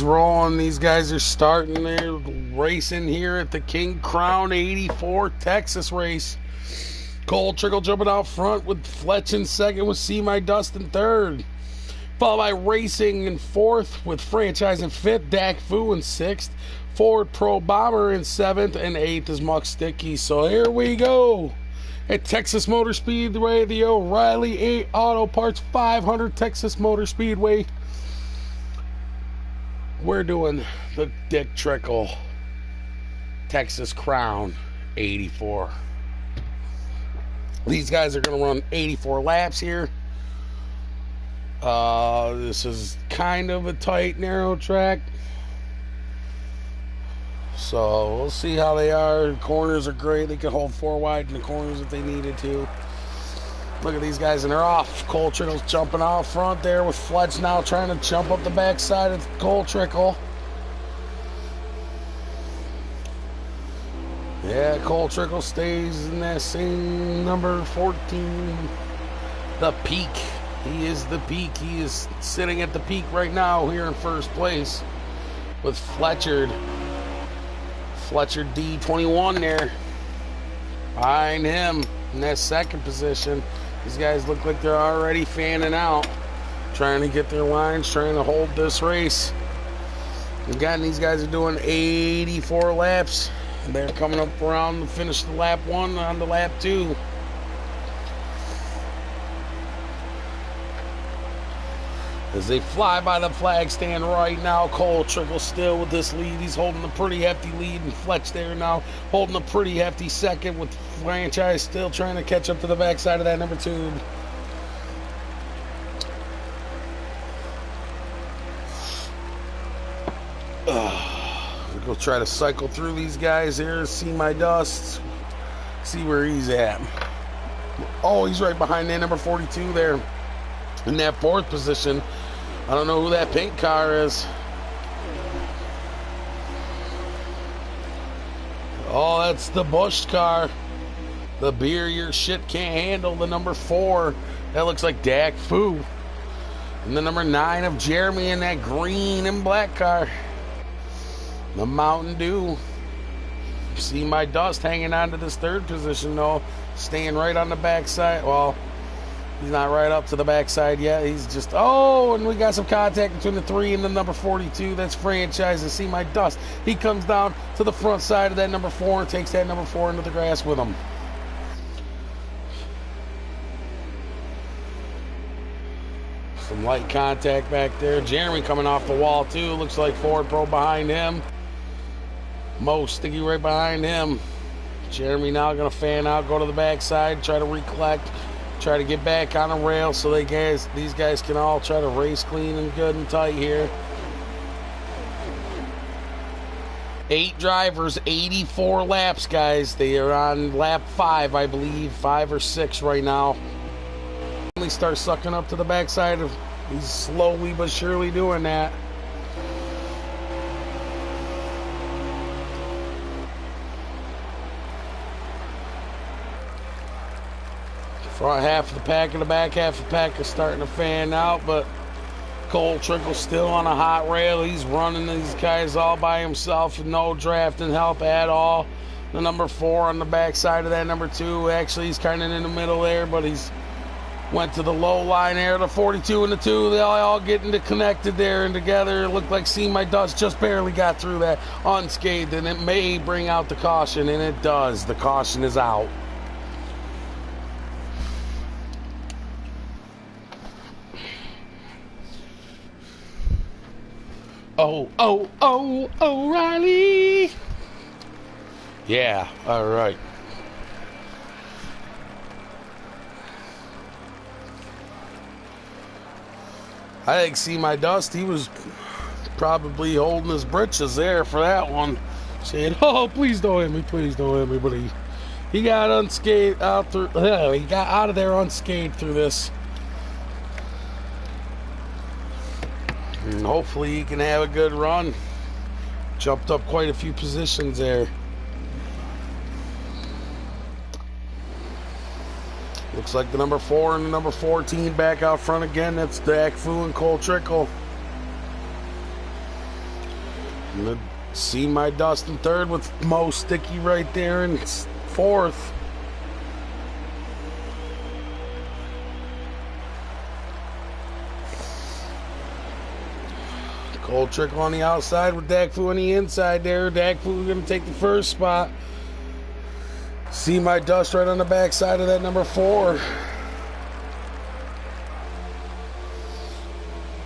guys rolling. These guys are starting their racing here at the King Crown 84 Texas race. Cole Trickle jumping out front with Fletch in second with See My Dust in third. Followed by Racing in fourth with Franchise in fifth, Dak Fu in sixth, Ford Pro Bomber in seventh, and eighth is Muck Sticky. So here we go at Texas Motor Speedway, the O'Reilly 8 Auto Parts 500 Texas Motor Speedway. We're doing the Dick Trickle Texas Crown 84. These guys are going to run 84 laps here. This is kind of a tight, narrow track. So we'll see how they are. The corners are great. They can hold 4 wide in the corners if they needed to. Look at these guys, and they're off. Cole Trickle's jumping out front there with Fletch now trying to jump up the backside of Cole Trickle. Yeah, Cole Trickle stays in that same number 14. The peak. He is the peak. He is sitting at the peak right now here in first place with Fletcher D21 there behind him in that second position. These guys look like they're already fanning out, trying to get their lines, trying to hold this race. Again, these guys are doing 84 laps. They're coming up around to finish the lap 1 on the lap 2. As they fly by the flag stand right now, Cole Trickle still with this lead. He's holding a pretty hefty lead, and Fletch there now holding a pretty hefty second with Franchise still trying to catch up to the backside of that number 2. We'll try to cycle through these guys here, See My Dust, see where he's at. Oh, he's right behind that number 42 there in that 4th position. I don't know who that pink car is. Oh, that's the Bush car. The beer your shit can't handle, the number 4. That looks like Dak Fu. And the number 9 of Jeremy in that green and black car. The Mountain Dew. See My Dust hanging on to this 3rd position though. Staying right on the backside. Well, he's not right up to the backside yet. He's just, oh, and we got some contact between the 3 and the number 42. That's Franchise and See My Dust. He comes down to the front side of that number 4 and takes that number 4 into the grass with him. Some light contact back there. Jeremy coming off the wall too. Looks like Ford Pro behind him. Mo Sticky right behind him. Jeremy now going to fan out, go to the backside, try to recollect, try to get back on the rail so these guys can all try to race clean and good and tight here. 8 drivers, 84 laps, guys. They are on lap 5, I believe, 5 or 6 right now. They start sucking up to the backside of, he's slowly but surely doing that. Front half of the pack and the back half of the pack are starting to fan out, but Cole Trickle still on a hot rail. He's running these guys all by himself with no drafting help at all. The number 4 on the backside of that number 2. Actually, he's kind of in the middle there, but he's went to the low line there. The 42 and the 2, they all getting connected there and together. It looked like See My Dust just barely got through that unscathed, and it may bring out the caution, and it does. The caution is out. Oh, O'Reilly. Yeah, all right. I think See My Dust, he was probably holding his britches there for that one, saying, oh, please don't hit me, please don't hit me. But he got unscathed out through, he got out of there unscathed through this. And hopefully he can have a good run. Jumped up quite a few positions there. Looks like the number 4 and the number 14 back out front again. That's Dak Fu and Cole Trickle. I'm gonna see my dust in third with Mo Sticky right there in fourth. Cold Trickle on the outside with Dak Fu on the inside there. Dak Fu going to take the first spot. See my dust right on the back side of that number 4.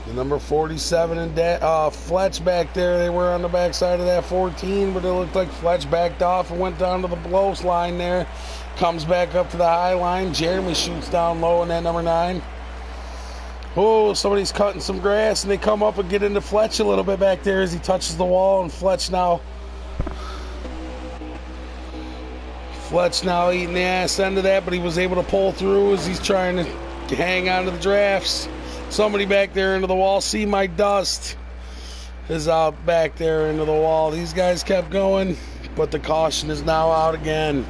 The number 47 and Fletch back there. They were on the back side of that 14, but it looked like Fletch backed off and went down to the below line there. Comes back up to the high line. Jeremy shoots down low in that number 9. Oh, somebody's cutting some grass, and they come up and get into Fletch a little bit back there as he touches the wall, and Fletch now eating the ass end of that, but he was able to pull through as he's trying to hang on to the drafts. Somebody back there into the wall. See my dust is out back there into the wall. These guys kept going, but the caution is now out again.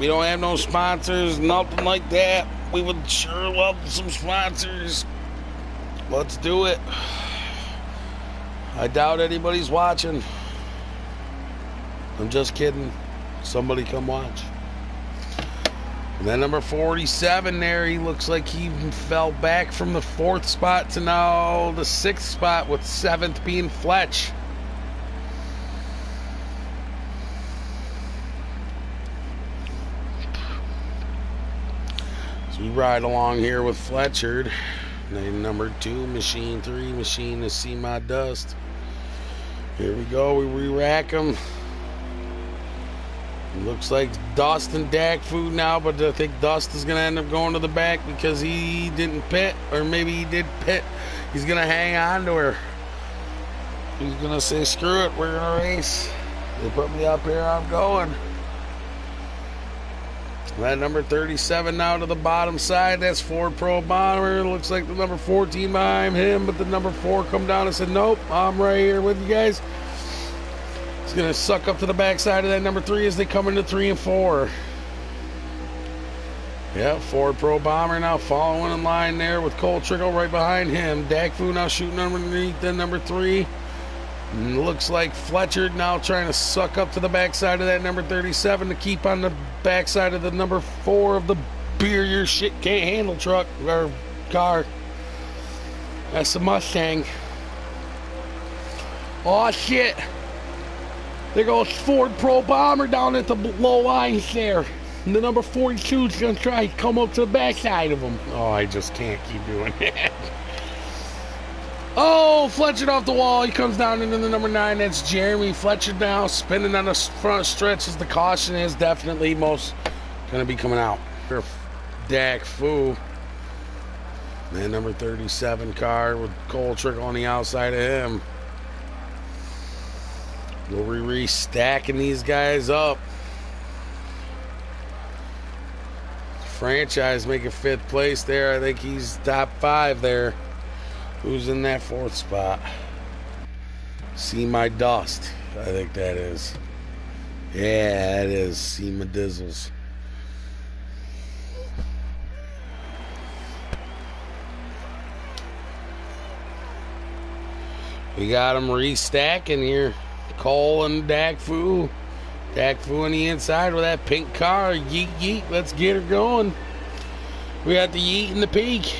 We don't have no sponsors, nothing like that. We would sure love some sponsors. Let's do it. I doubt anybody's watching. I'm just kidding. Somebody come watch. And then number 47 there, he looks like he fell back from the 4th spot to now the 6th spot, with 7th being Fletch. So we ride along here with Fletcher. Then number 2, machine 3, machine to see my dust. Here we go, we re-rack them. Looks like Dust and Dak Fu now, but I think Dust is going to end up going to the back because he didn't pit, or maybe he did pit. He's going to hang on to her. He's going to say, screw it, we're going to race. They put me up here, I'm going. That number 37 now to the bottom side. That's Ford Pro Bomber. Looks like the number 14 behind him, but the number 4 come down and said, nope, I'm right here with you guys. He's going to suck up to the backside of that number 3 as they come into 3 and 4. Yeah, Ford Pro Bomber now following in line there with Cole Trickle right behind him. Dak Fu now shooting underneath the number 3. And looks like Fletcher now trying to suck up to the backside of that number 37 to keep on the backside of the number 4 of the beer your shit can't handle truck or car. That's the Mustang. Oh shit! There goes Ford Pro Bomber down at the low lines there. And the number 42 is going to try to come up to the backside of him. Oh, I just can't keep doing that. Oh, Fletcher off the wall. He comes down into the number 9. That's Jeremy. Fletcher now spinning on the front stretch as the caution is definitely most going to be coming out. Dak Fu. And number 37 car with Cole Trickle on the outside of him. We'll re-stacking these guys up. Franchise making 5th place there. I think he's top 5 there. Who's in that 4th spot? See my dust. I think that is. Yeah, it is. See my dizzles. We got them restacking here. Cole and Dak Fu. Dak Fu on the inside with that pink car. Yeet, yeet. Let's get her going. We got the yeet and the peak.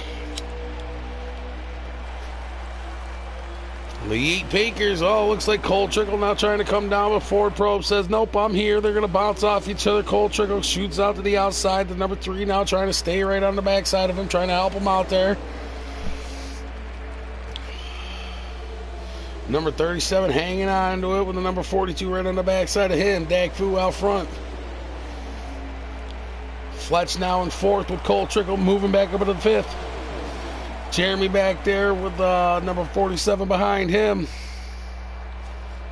The Yeet Peakers. Oh, looks like Cole Trickle now trying to come down, but Ford Probe says, nope, I'm here. They're going to bounce off each other. Cole Trickle shoots out to the outside. The number 3 now trying to stay right on the backside of him, trying to help him out there. Number 37 hanging on to it with the number 42 right on the backside of him. Dak Fu out front. Fletch now in 4th with Cole Trickle moving back up to the 5th. Jeremy back there with number 47 behind him.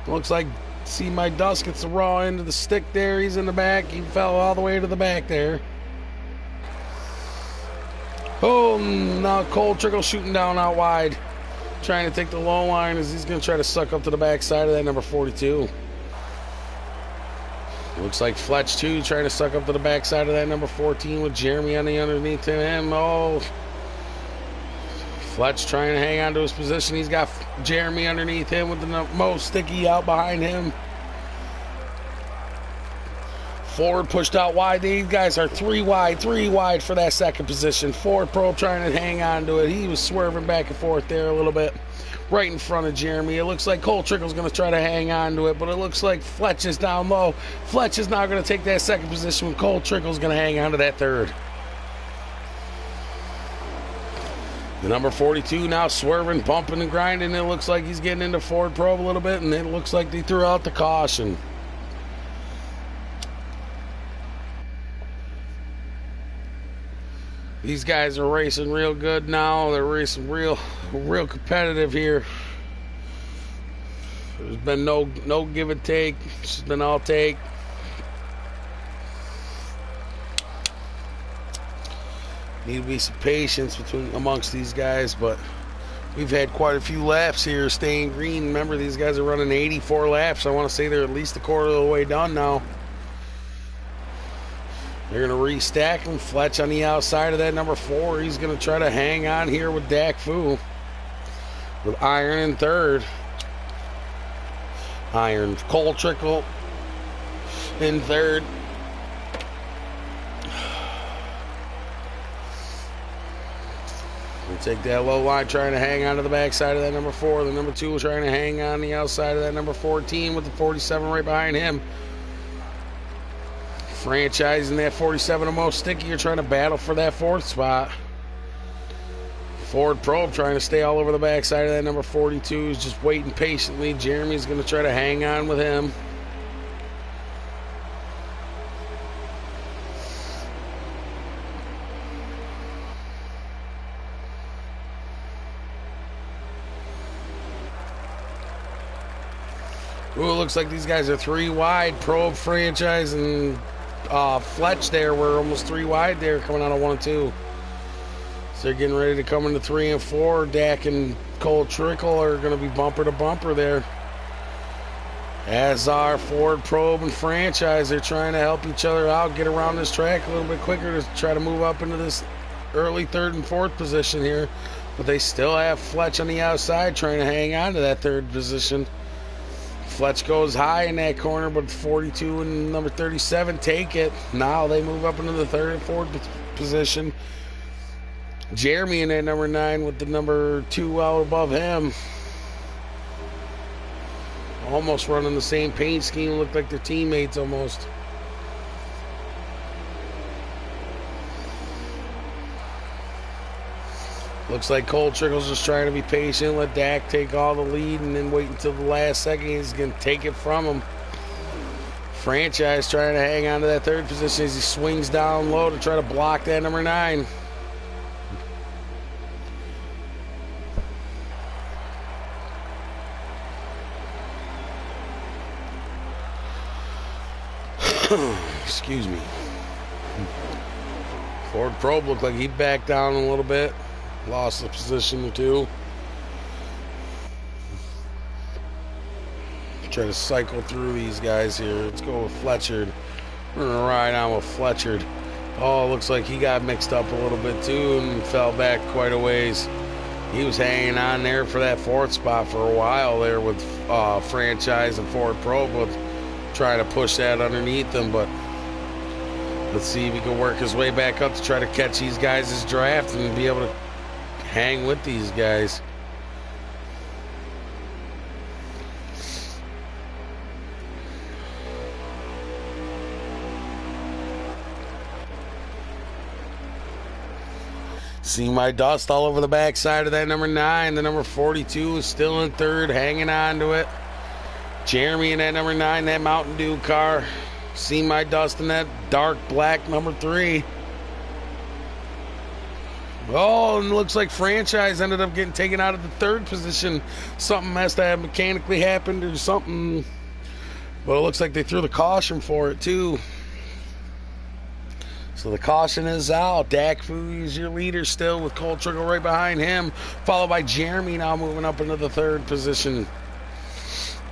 Looks like See My Dust gets the raw end of the stick there. He's in the back. He fell all the way to the back there. Oh, now Cole Trickle shooting down out wide. Trying to take the low line as he's going to try to suck up to the backside of that number 42. Looks like Fletch too trying to suck up to the backside of that number 14 with Jeremy on the underneath to him. Oh, Fletch trying to hang on to his position. He's got Jeremy underneath him with the most sticky out behind him. Ford pushed out wide. These guys are three wide for that second position. Ford Probe trying to hang on to it. He was swerving back and forth there a little bit. Right in front of Jeremy. It looks like Cole Trickle's going to try to hang on to it, but it looks like Fletch is down low. Fletch is now going to take that second position when Cole Trickle's going to hang on to that third. The number 42 now swerving, bumping, and grinding. It looks like he's getting into Ford Probe a little bit, and it looks like they threw out the caution. These guys are racing real good now. They're racing real competitive here. There's been no give and take. It's been all take. Need to be some patience amongst these guys, but we've had quite a few laps here staying green. Remember, these guys are running 84 laps. I want to say they're at least a quarter of the way done now. They're going to restack them. Fletch on the outside of that number 4. He's going to try to hang on here with Dak Fu. With Iron in third. Iron. Cole Trickle in third. We'll take that low line, trying to hang on to the backside of that number 4. The number 2 is trying to hang on the outside of that number 14 with the 47 right behind him. Franchise in that 47 the most sticky. You're trying to battle for that 4th spot. Ford Probe trying to stay all over the backside of that number 42. He's just waiting patiently. Jeremy's going to try to hang on with him. Ooh, it looks like these guys are 3 wide. Probe, Franchise, and Fletch there were almost 3 wide there coming out of 1 and 2. So they're getting ready to come into 3 and 4. Dak and Cole Trickle are going to be bumper to bumper there. As are Ford, Probe, and Franchise. They're trying to help each other out, get around this track a little bit quicker to try to move up into this early 3rd and 4th position here. But they still have Fletch on the outside trying to hang on to that 3rd position. Fletch goes high in that corner, but 42 and number 37 take it. Now they move up into the 3rd and 4th position. Jeremy in that number 9 with the number 2 out above him. Almost running the same paint scheme. Look like they're teammates almost. Looks like Cole Trickle's just trying to be patient, let Dak take all the lead, and then wait until the last second. He's going to take it from him. Franchise trying to hang on to that 3rd position as he swings down low to try to block that number 9. Excuse me. Ford Probe looked like he backed down a little bit. Lost a position or 2. Try to cycle through these guys here. Let's go with Fletcher. We're going to ride on with Fletcher. Oh, looks like he got mixed up a little bit too and fell back quite a ways. He was hanging on there for that 4th spot for a while there with Franchise and Ford Probe, with trying to push that underneath them. But let's see if he can work his way back up to try to catch these guys' draft and be able to hang with these guys. See my dust all over the backside of that number 9. The number 42 is still in 3rd, hanging on to it. Jeremy in that number 9, that Mountain Dew car. See my dust in that dark black number 3. Oh, and it looks like Franchise ended up getting taken out of the 3rd position. Something must have mechanically happened or something. But it looks like they threw the caution for it too. So the caution is out. Dak Fu is your leader still with Cole Trickle right behind him. Followed by Jeremy now moving up into the 3rd position.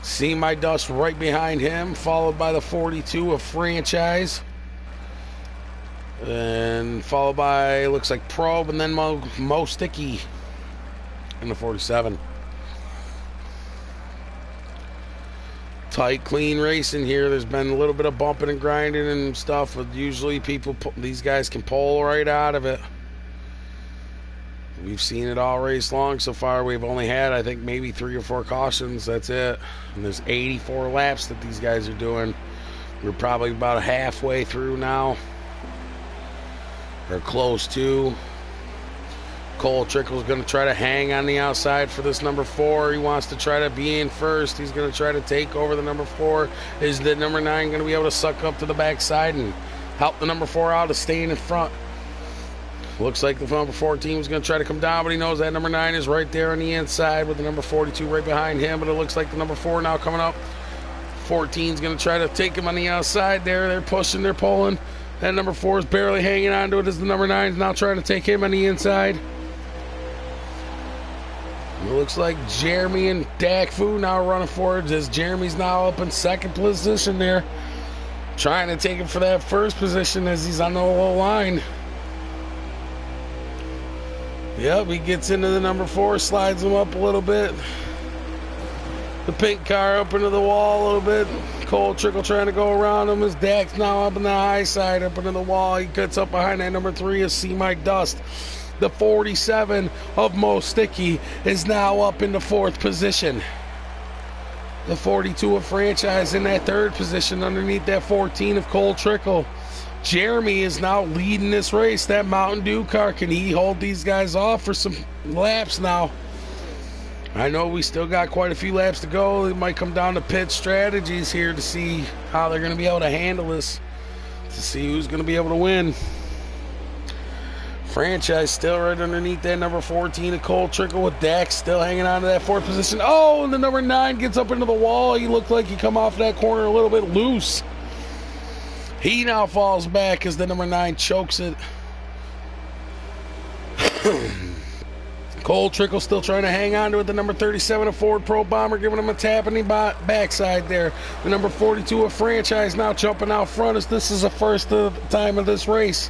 See my dust right behind him. Followed by the 42 of Franchise. And followed by, looks like Probe, and then Mo Sticky. in the 47. Tight, clean racing here. There's been a little bit of bumping and grinding and stuff, but usually these guys can pull right out of it. We've seen it all race long so far. We've only had, I think, maybe 3 or 4 cautions. That's it. And there's 84 laps that these guys are doing. We're probably about halfway through now. Or close to. Cole Trickle's going to try to hang on the outside for this number 4. He wants to try to be in first. He's going to try to take over the number 4. Is the number 9 going to be able to suck up to the backside and help the number 4 out of staying in front? Looks like the number 14 is going to try to come down, but he knows that number 9 is right there on the inside with the number 42 right behind him. But it looks like the number 4 now coming up. 14 is going to try to take him on the outside there. They're pushing, they're pulling. That number 4 is barely hanging on to it as the number 9 is now trying to take him on the inside. It looks like Jeremy and GnarlY-StanK-BuD now running forward as Jeremy's now up in second position there. Trying to take him for that first position as he's on the low line. Yep, he gets into the number 4, slides him up a little bit. The pink car up into the wall a little bit. Cole Trickle trying to go around him as Dak's now up in the high side, up into the wall. He cuts up behind that number 3 is See-My-Dust. The 47 of Mo Sticky is now up in the 4th position. The 42 of Franchise in that 3rd position underneath that 14 of Cole Trickle. Jeremy is now leading this race. That Mountain Dew car, can he hold these guys off for some laps now? I know we still got quite a few laps to go. It might come down to pit strategies here to see how they're going to be able to handle this, to see who's going to be able to win. Franchise still right underneath that number 14 of Cole Trickle with Dax still hanging on to that 4th position. Oh, and the number 9 gets up into the wall. He looked like he come off that corner a little bit loose. He now falls back as the number 9 chokes it. Cole Trickle still trying to hang on to it. The number 37 of Ford Pro Bomber giving him a tap in the backside there. The number 42 of Franchise now jumping out front as this is the first time of this race.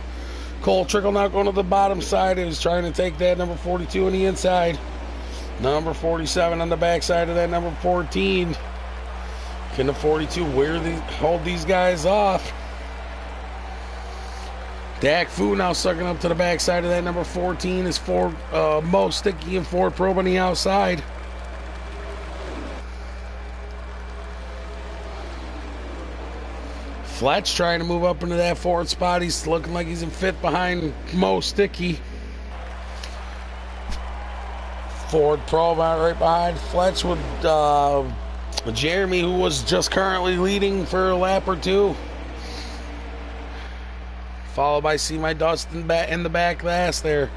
Cole Trickle now going to the bottom side. He was trying to take that number 42 on the inside. Number 47 on the backside of that number 14. Can the 42 hold these guys off? GnarlY-StanK-BuD now sucking up to the backside of that number 14 is Mo Sticky and Ford Probe on the outside. Fletch trying to move up into that 4th spot. He's looking like he's in 5th behind Mo Sticky. Ford Probe right behind Fletch with Jeremy, who was just currently leading for a lap or 2. Followed by See-My-Dust in the back last there.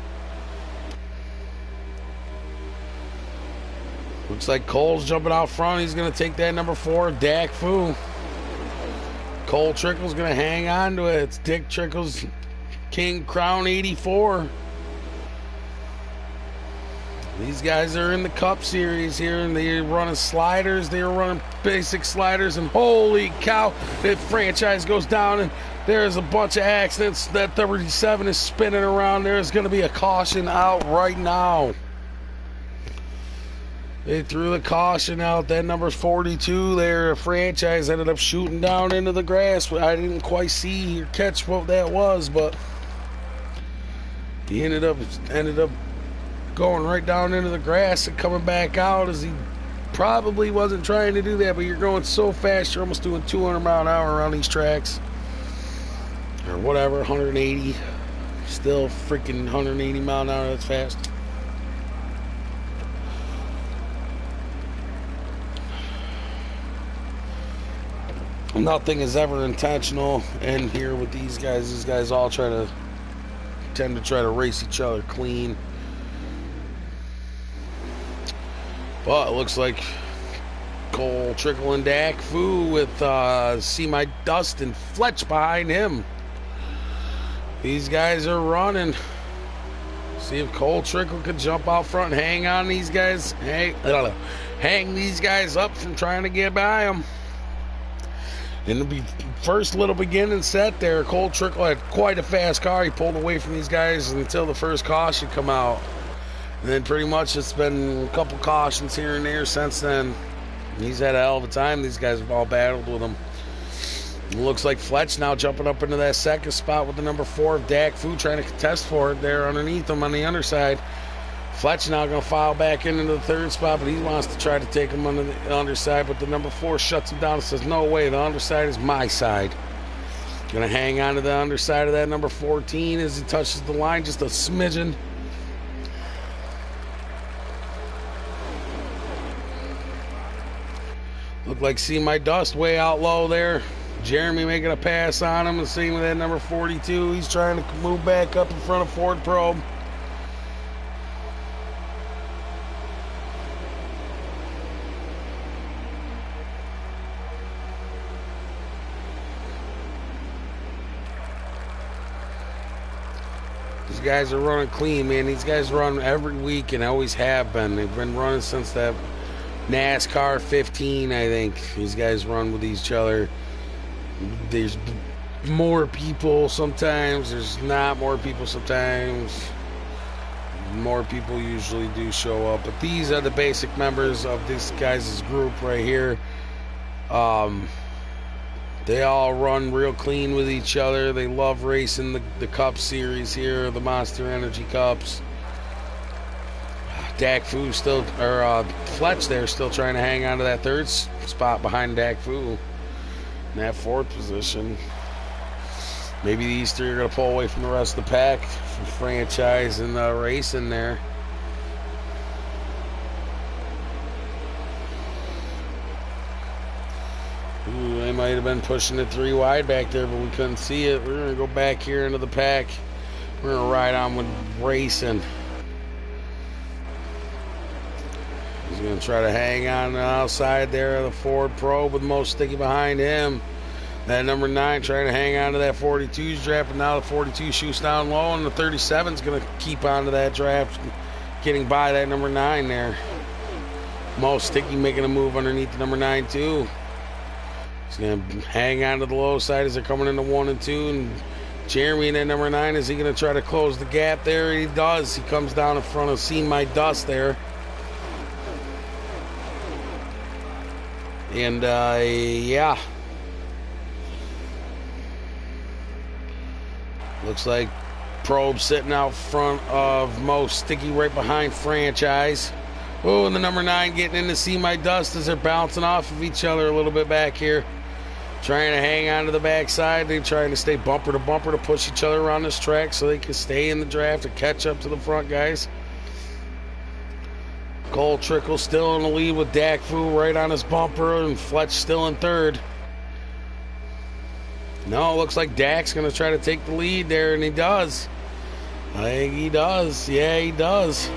Looks like Cole's jumping out front. He's going to take that number 4, GnarlY-StanK-BuD. Cole Trickle's going to hang on to it. It's Dick Trickle's King Crown 84. These guys are in the Cup Series here, and they're running sliders. They're running basic sliders, and holy cow, that Franchise goes down, and there's a bunch of accidents. That 37 is spinning around. There's going to be a caution out right now. They threw the caution out. That number 42 there, Franchise, ended up shooting down into the grass. I didn't quite see or catch what that was, but he ended up going right down into the grass and coming back out, as he probably wasn't trying to do that, but you're going so fast, you're almost doing 200 mile an hour around these tracks. Or whatever, 180. Still freaking 180 mile an hour, that's fast. Nothing is ever intentional in here with these guys. These guys all tend to try to race each other clean. But it looks like Cole Trickle and GnarlY-StanK-BuD with See-My-Dust and Fletch behind him. These guys are running. See if Cole Trickle could jump out front and hang on these guys. Hang these guys up from trying to get by them. In the first little beginning set there, Cole Trickle had quite a fast car. He pulled away from these guys until the first caution come out. And then pretty much it's been a couple cautions here and there since then. He's had a hell of a time. These guys have all battled with him. It looks like Fletch now jumping up into that second spot with the number 4 of Dak Fu trying to contest for it there underneath him on the underside. Fletch now going to file back into the third spot, but he wants to try to take him on the underside, but the number 4 shuts him down and says, no way, the underside is my side. Going to hang on to the underside of that number 14 as he touches the line just a smidgen. Look like See My Dust way out low there. Jeremy making a pass on him, and same with that number 42. He's trying to move back up in front of Ford Probe. These guys are running clean, man. These guys run every week and always have been. They've been running since that NASCAR 15, I think. These guys run with each other. There's more people sometimes. There's not more people sometimes. More people usually do show up. But these are the basic members of this guys' group right here. They all run real clean with each other. They love racing the Cup Series here, the Monster Energy Cups. Dak Fu still, or Fletch there, still trying to hang on to that third spot behind Dak Fu in that fourth position. Maybe these three are going to pull away from the rest of the pack from franchise and racing there. Ooh, they might have been pushing it 3 wide back there, but we couldn't see it. We're going to go back here into the pack. We're going to ride on with racing. He's going to try to hang on the outside there of the Ford Probe with Mo Sticky behind him. That number 9 trying to hang on to that 42's draft, but now the 42 shoots down low, and the 37's going to keep on to that draft, getting by that number 9 there. Mo Sticky making a move underneath the number 9 too. He's going to hang on to the low side as they're coming into 1 and 2, and Jeremy in that number 9, is he going to try to close the gap there? He does. He comes down in front of See My Dust there. And, yeah. Looks like Probe sitting out front of Mo Sticky right behind Franchise. Oh, and the number 9 getting in to See My Dust as they're bouncing off of each other a little bit back here. Trying to hang on to the backside. They're trying to stay bumper to bumper to push each other around this track so they can stay in the draft and catch up to the front guys. Cole Trickle still in the lead with Dak Fu right on his bumper, and Fletch still in third. No, it looks like Dak's going to try to take the lead there, and he does. I think he does. Yeah, he does.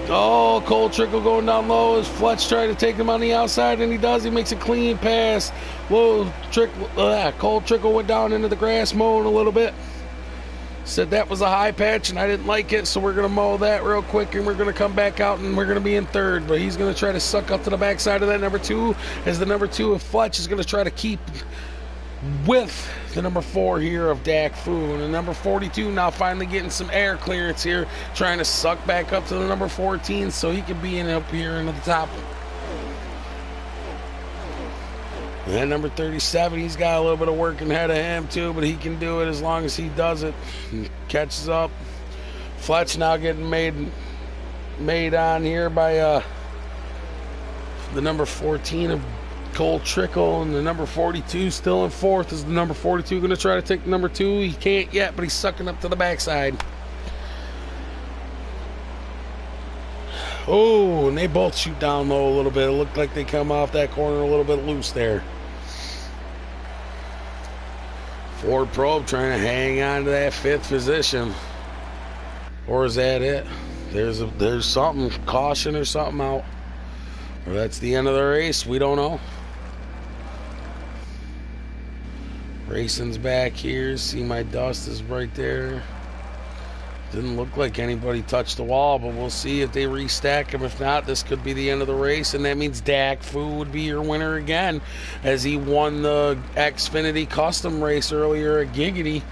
Oh, Cole Trickle going down low as Fletch trying to take him on the outside, and he does. He makes a clean pass. Whoa, Cole Trickle went down into the grass mowing a little bit. Said that was a high patch and I didn't like it, so we're going to mow that real quick and we're going to come back out and we're going to be in third. But he's going to try to suck up to the backside of that number 2 as the number 2 of Fletch is going to try to keep with the number 4 here of Dak Fu. And the number 42 now finally getting some air clearance here, trying to suck back up to the number 14 so he can be in up here into the top. And then number 37, he's got a little bit of working ahead of him too, but he can do it as long as he does it and catches up. Fletch now getting made on here by the number 14 of Cole Trickle, and the number 42 still in fourth. Is the number 42 going to try to take the number 2? He can't yet, but he's sucking up to the backside. Oh, and they both shoot down low a little bit. It looked like they come off that corner a little bit loose there. Ford Probe trying to hang on to that 5th position. Or is that it? There's something, caution or something out. Or that's the end of the race. We don't know. Racing's back here. See My Dust is right there. Didn't look like anybody touched the wall, but we'll see if they restack him. If not, this could be the end of the race, and that means Dak Fu would be your winner again, as he won the Xfinity Custom race earlier at Giggity.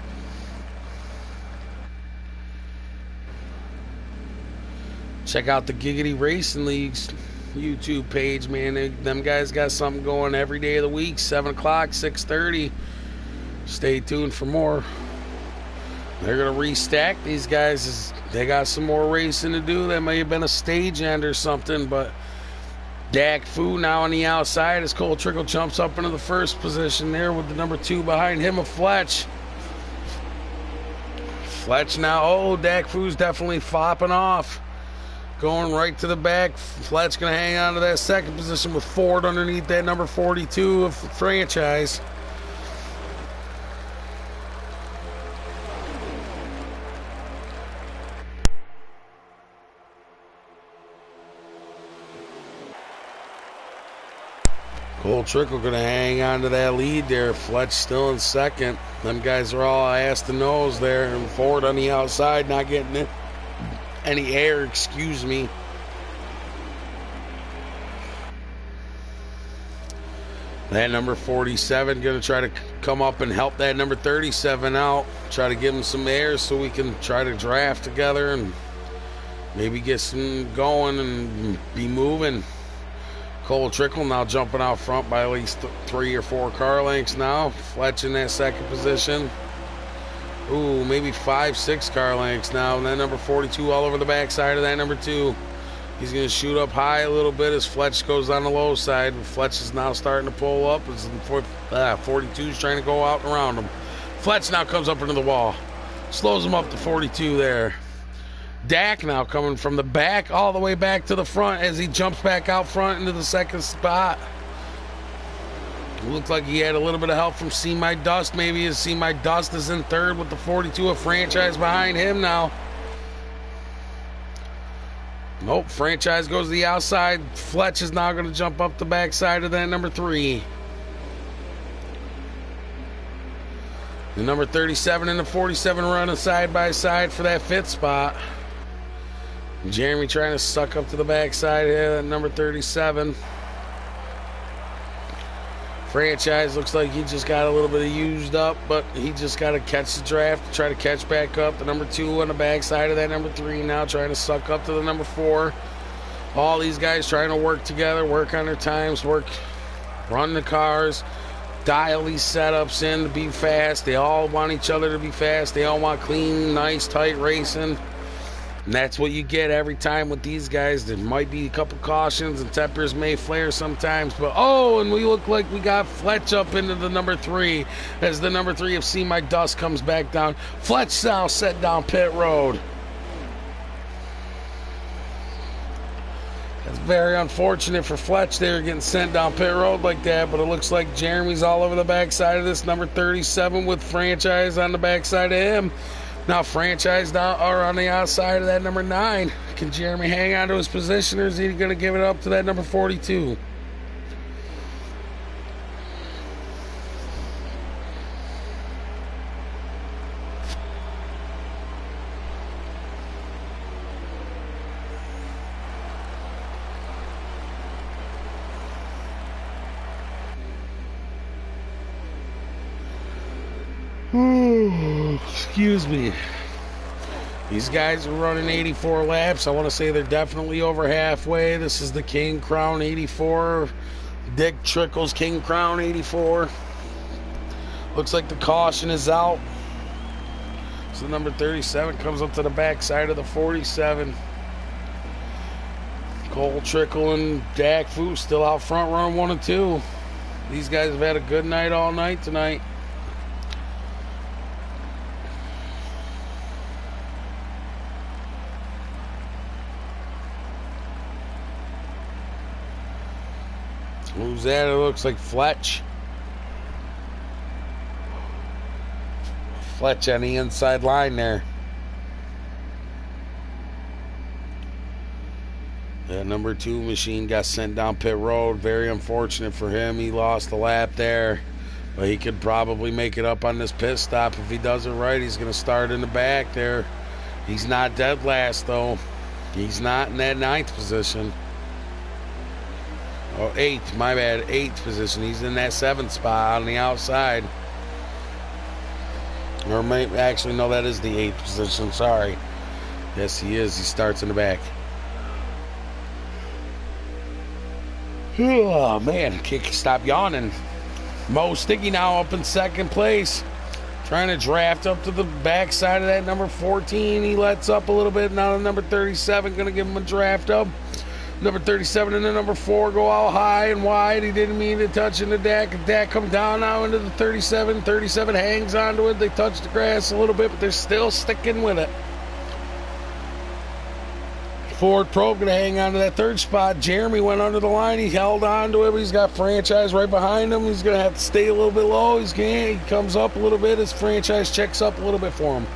Check out the Giggity Racing League's YouTube page, man. Them guys got something going every day of the week, 7 o'clock, 6:30. Stay tuned for more. They're going to restack these guys. They got some more racing to do. That may have been a stage end or something, but GnarlY-StanK-BuD now on the outside as Cole Trickle jumps up into the first position there with the number 2 behind him of Fletch. Fletch now, GnarlY-StanK-BuD's definitely flopping off. Going right to the back. Fletch going to hang on to that second position with Ford underneath that number 42 of Franchise. Cole Trickle going to hang on to that lead there. Fletch still in second. Them guys are all ass to nose there. And Ford on the outside not getting any air, excuse me. That number 47 going to try to come up and help that number 37 out. Try to give him some air so we can try to draft together and maybe get some going and be moving. Cole Trickle now jumping out front by at least 3 or 4 car lengths now. Fletch in that second position. Ooh, maybe 5, 6 car lengths now. And then number 42 all over the backside of that number 2. He's going to shoot up high a little bit as Fletch goes on the low side. Fletch is now starting to pull up as 42 is trying to go out and around him. Fletch now comes up into the wall. Slows him up to 42 there. Dak now coming from the back all the way back to the front as he jumps back out front into the second spot. It looked like he had a little bit of help from See My Dust. Maybe his See My Dust is in third with the 42 of Franchise behind him now. Nope, Franchise goes to the outside. Fletch is now going to jump up the backside of that number 3. The number 37 and the 47 running side by side for that 5th spot. Jeremy trying to suck up to the backside here, that number 37. Franchise looks like he just got a little bit of used up, but he just got to catch the draft, try to catch back up. The number 2 on the backside of that number 3 now trying to suck up to the number 4. All these guys trying to work together, work on their times, run the cars, dial these setups in to be fast. They all want each other to be fast. They all want clean, nice, tight racing. And that's what you get every time with these guys. There might be a couple cautions and tempers may flare sometimes. But, and we look like we got Fletch up into the number 3 as the number 3 of See My Dust comes back down. Fletch now set down pit road. That's very unfortunate for Fletch there getting sent down pit road like that. But it looks like Jeremy's all over the backside of this number 37 with Franchise on the backside of him. Now Franchise now are on the outside of that number 9. Can Jeremy hang on to his position, or is he going to give it up to that number 42? Excuse me. These guys are running 84 laps. I want to say they're definitely over halfway. This is the King Crown 84. Dick Trickle's King Crown 84. Looks like the caution is out. So number 37 comes up to the backside of the 47. Cole Trickle and GnarlY-StanK-BuD still out front running 1 and 2. These guys have had a good night all night tonight. Who's that? It looks like Fletch. Fletch on the inside line there. That number 2 machine got sent down pit road. Very unfortunate for him. He lost the lap there. But he could probably make it up on this pit stop. If he does it right, he's going to start in the back there. He's not dead last, though. He's not in that 9th position. Oh, 8th, my bad, 8th position. He's in that 7th spot on the outside. Or actually, no, that is the 8th position, sorry. Yes, he is. He starts in the back. Oh, man, can't stop yawning. Mo Sticky now up in second place. Trying to draft up to the backside of that number 14. He lets up a little bit. Now the number 37 going to give him a draft up. Number 37 and the number 4 go out high and wide. He didn't mean to touch into Dak. Dak come down now into the 37. 37 hangs onto it. They touch the grass a little bit, but they're still sticking with it. Ford Probe going to hang on to that third spot. Jeremy went under the line. He held on to it, but he's got Franchise right behind him. He's going to have to stay a little bit low. He comes up a little bit as Franchise checks up a little bit for him.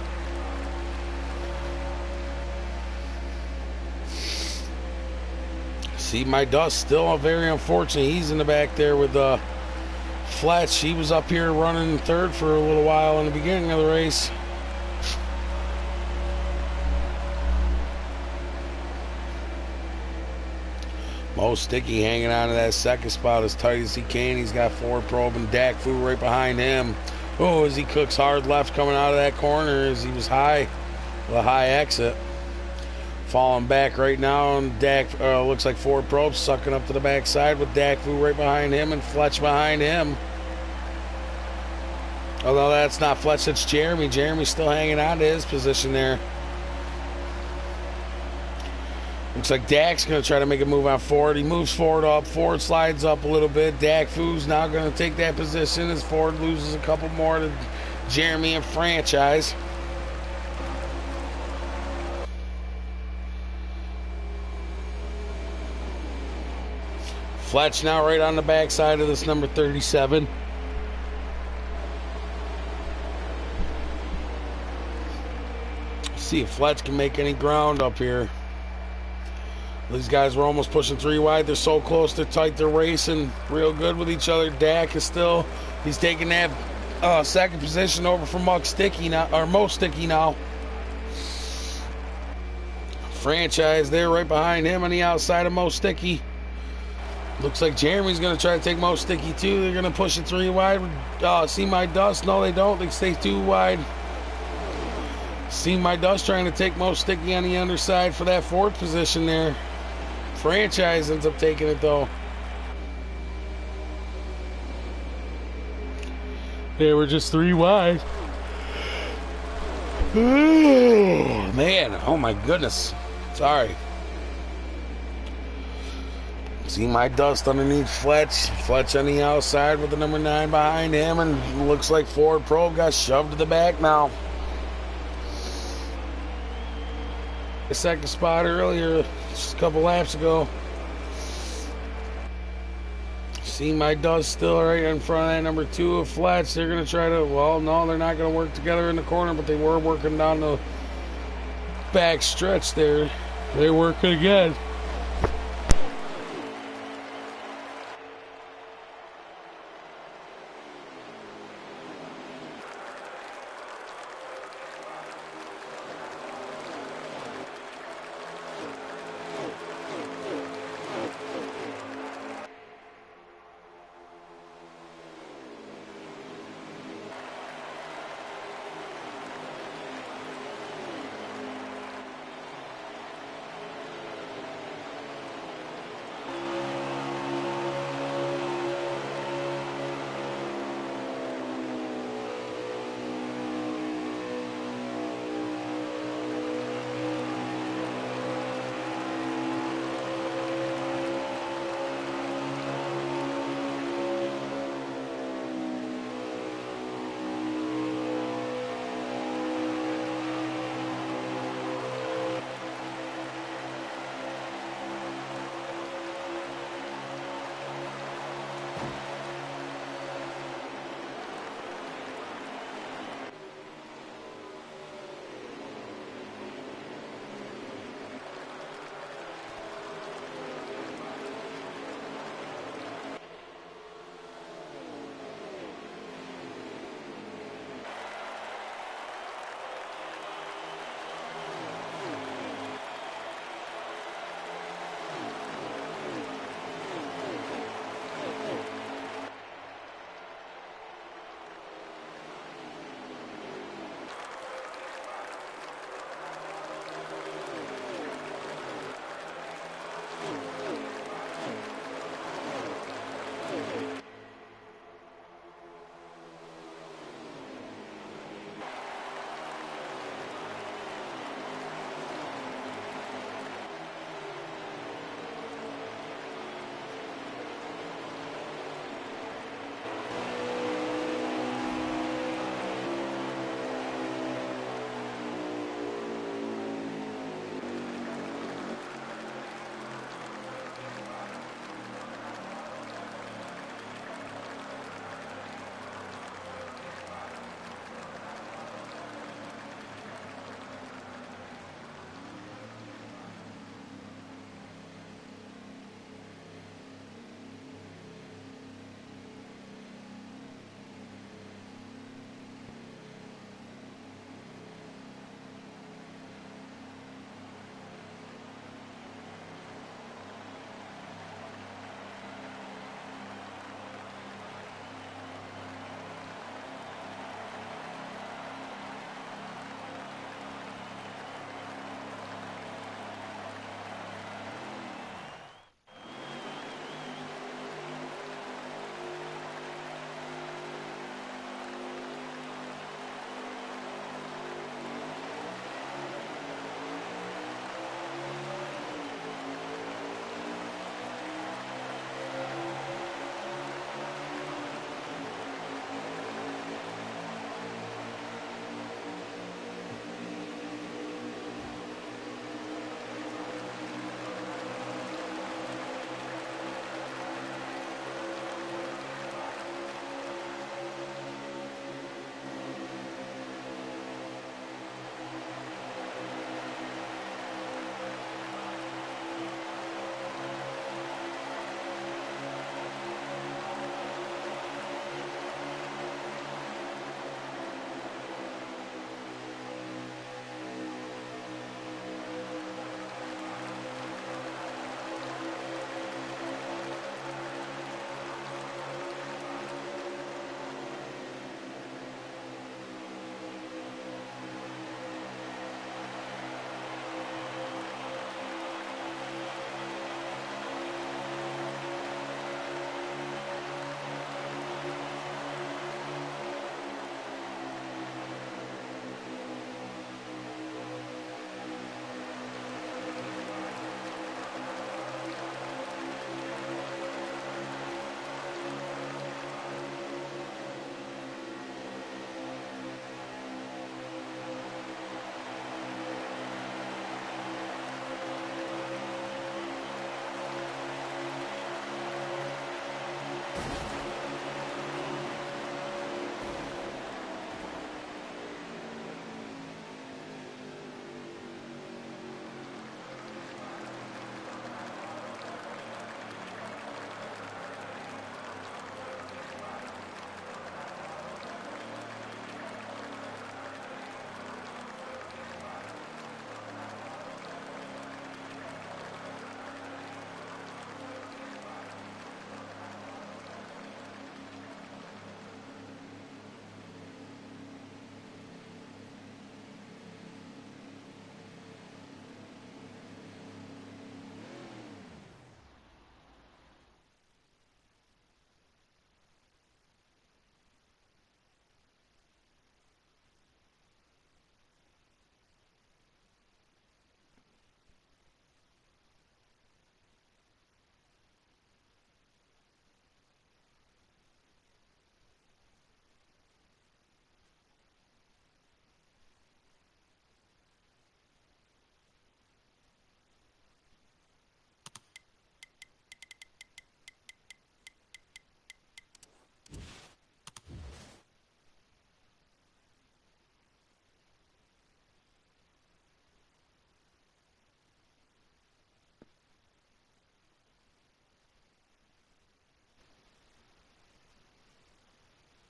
See My Dust still very unfortunate. He's in the back there with Fletch. He was up here running third for a little while in the beginning of the race. Mo Sticky hanging on to that second spot as tight as he can. He's got Ford Probe and Dak Fu right behind him. Oh, as he cooks hard left coming out of that corner as he was high, with a high exit. Falling back right now, and Dak looks like Ford Probe sucking up to the backside with Dak Fu right behind him and Fletch behind him. Although that's not Fletch, that's Jeremy. Jeremy's still hanging on to his position there. Looks like Dak's going to try to make a move on Ford. He moves Ford up. Ford slides up a little bit. Dak Fu's now going to take that position as Ford loses a couple more to Jeremy and Franchise. Fletch now right on the backside of this number 37. See if Fletch can make any ground up here. These guys were almost pushing 3 wide. They're so close. They're tight. They're racing real good with each other. Dak is still, he's taking that second position over from Mo Sticky now. Franchise there right behind him on the outside of Mo Sticky. Looks like Jeremy's going to try to take Mo Sticky too. They're going to push it 3 wide. See My Dust. No, they don't. They stay 2 wide. See My Dust trying to take Mo Sticky on the underside for that 4th position there. Franchise ends up taking it though. They were just 3 wide. Oh, man. Oh, my goodness. Sorry. See My Dust underneath Fletch. Fletch on the outside with the number 9 behind him. And looks like Ford Probe got shoved to the back now. The second spot earlier, just a couple laps ago. See My Dust still right in front of that number 2 of Fletch. They're going to try to, well, no, they're not going to work together in the corner, but they were working down the back stretch there. They're working again.